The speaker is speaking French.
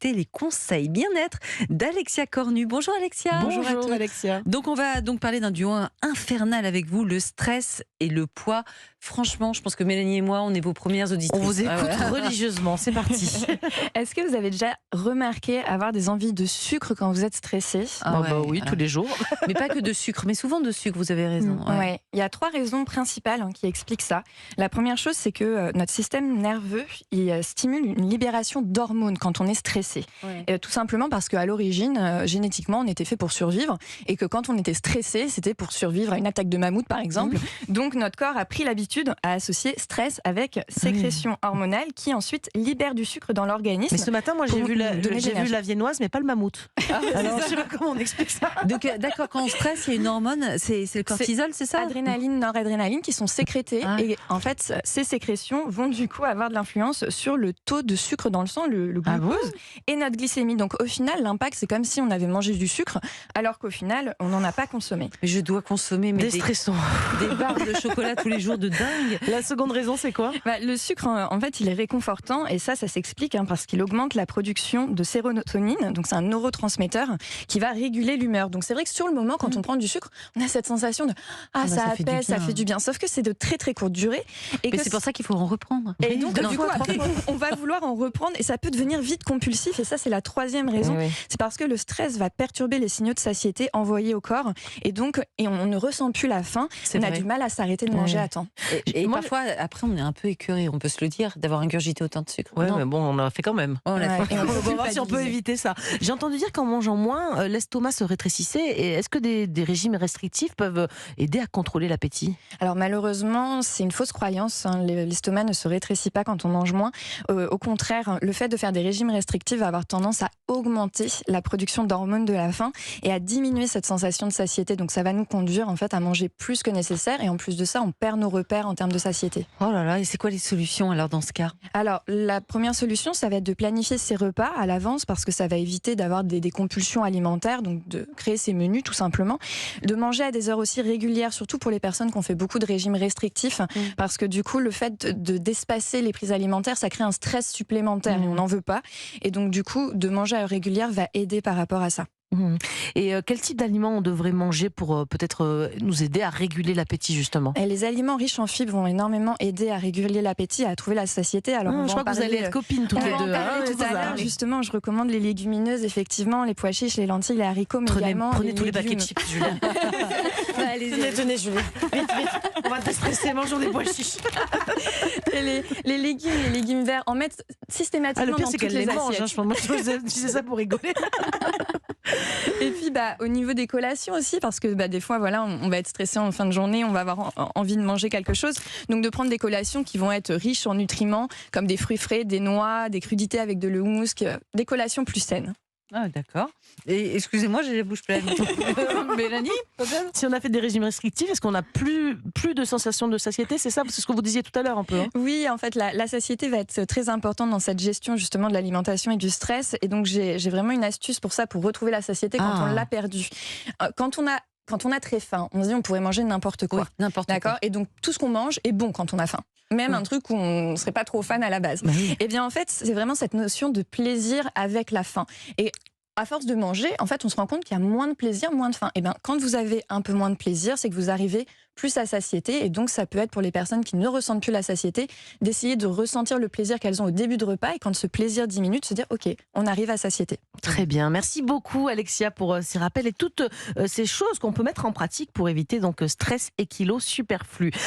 Les conseils bien-être d'Alexia Cornu. Bonjour Alexia. Bonjour Alexia. Donc on va parler d'un duo infernal avec vous, le stress et le poids. Franchement, je pense que Mélanie et moi, on est vos premières auditrices. On vous écoute religieusement, c'est parti. Est-ce que vous avez déjà remarqué avoir des envies de sucre quand vous êtes stressé? Oui, tous les jours. Mais pas que de sucre, mais souvent de sucre, vous avez raison. Ouais. Il y a 3 raisons principales qui expliquent ça. La première chose, c'est que notre système nerveux il stimule une libération d'hormones quand on est stressé. Ouais. Tout simplement parce qu'à l'origine, génétiquement, on était fait pour survivre et que quand on était stressé, c'était pour survivre à une attaque de mammouth, par exemple. Donc notre corps a pris l'habitude à associer stress avec sécrétion hormonale qui ensuite libère du sucre dans l'organisme. Mais ce matin, moi, j'ai vu la viennoise, mais pas le mammouth. Alors, je sais pas comment on explique ça. Donc, d'accord, quand on stresse, il y a une hormone, c'est le cortisol, c'est ça? Adrénaline, noradrénaline qui sont sécrétées. Et en fait, ces sécrétions vont du coup avoir de l'influence sur le taux de sucre dans le sang, le glucose, et notre glycémie. Donc au final, l'impact, c'est comme si on avait mangé du sucre, alors qu'au final, on n'en a pas consommé. Mais je dois consommer des barres de chocolat tous les jours de dingue. La seconde raison, c'est quoi? Le sucre, en fait, il est réconfortant et ça s'explique parce qu'il augmente la production de sérotonine. Donc c'est un neurotransmetteur qui va réguler l'humeur. Donc c'est vrai que sur le moment, quand on prend du sucre, on a cette sensation de ça apaise, ça fait du bien. Sauf que c'est de très très courte durée. Mais c'est pour ça qu'il faut en reprendre. Et donc du coup, après, on va vouloir en reprendre et ça peut devenir vite compulsif. Et ça, c'est la troisième raison. C'est parce que le stress va perturber les signaux de satiété envoyés au corps et on ne ressent plus la faim. On a du mal à s'arrêter de manger à temps. Et parfois, après, on est un peu écœuré, on peut se le dire, d'avoir ingurgité autant de sucre. Ouais, mais bon, on l'a fait quand même. Et on va voir si on peut éviter ça. J'ai entendu dire qu'en mangeant moins, l'estomac se rétrécissait. Et est-ce que des régimes restrictifs peuvent aider à contrôler l'appétit? Alors malheureusement, c'est une fausse croyance. L'estomac ne se rétrécit pas quand on mange moins. Au contraire, le fait de faire des régimes restrictifs va avoir tendance à augmenter la production d'hormones de la faim et à diminuer cette sensation de satiété. Donc ça va nous conduire en fait à manger plus que nécessaire et en plus de ça, on perd nos repères en termes de satiété. Oh là là, et c'est quoi les solutions alors dans ce cas? Alors la première solution, ça va être de planifier ses repas à l'avance parce que ça va éviter d'avoir des compulsions alimentaires, donc de créer ses menus tout simplement. De manger à des heures aussi régulières, surtout pour les personnes qui ont fait beaucoup de régimes restrictifs, parce que du coup le fait d'espacer les prises alimentaires, ça crée un stress supplémentaire et on n'en veut pas. Et donc du coup, de manger à heure régulière va aider par rapport à ça. Et quel type d'aliments on devrait manger pour peut-être nous aider à réguler l'appétit justement? Et les aliments riches en fibres vont énormément aider à réguler l'appétit, à trouver la satiété. Alors je crois que vous allez être copines toutes les deux. Tout à l'heure, justement, je recommande les légumineuses, effectivement, les pois chiches, les lentilles, les haricots, mais également prenez les tous les légumes. paquets de chips, Julie. Tenez, Julie. Vite, on va déstresser, mangeons des pois chiches. Et les légumes, les légumes verts, en mettre systématiquement le pire, dans c'est toutes qu'elle les les mange. assiettes. Moi, je disais ça pour rigoler. Et puis au niveau des collations aussi, parce que des fois on va être stressé en fin de journée, on va avoir envie de manger quelque chose, donc de prendre des collations qui vont être riches en nutriments comme des fruits frais, des noix, des crudités avec de l'houmous, des collations plus saines. Ah d'accord. Et excusez-moi, j'ai la bouche pleine. Mélanie, si on a fait des régimes restrictifs, est-ce qu'on n'a plus de sensation de satiété? C'est ça, c'est ce que vous disiez tout à l'heure un peu. Oui, en fait, la satiété va être très importante dans cette gestion justement de l'alimentation et du stress. Et donc j'ai vraiment une astuce pour ça, pour retrouver la satiété quand on l'a perdue. Quand on a très faim, on se dit on pourrait manger n'importe quoi. Oui, n'importe D'accord. quoi. Et donc tout ce qu'on mange est bon quand on a faim. Même un truc où on ne serait pas trop fan à la base. Et bien en fait, c'est vraiment cette notion de plaisir avec la faim. Et à force de manger, en fait, on se rend compte qu'il y a moins de plaisir, moins de faim. Et bien, quand vous avez un peu moins de plaisir, c'est que vous arrivez plus à satiété. Et donc, ça peut être pour les personnes qui ne ressentent plus la satiété, d'essayer de ressentir le plaisir qu'elles ont au début de repas. Et quand ce plaisir diminue, de se dire, OK, on arrive à satiété. Très bien. Merci beaucoup, Alexia, pour ces rappels et toutes ces choses qu'on peut mettre en pratique pour éviter donc stress et kilos superflus.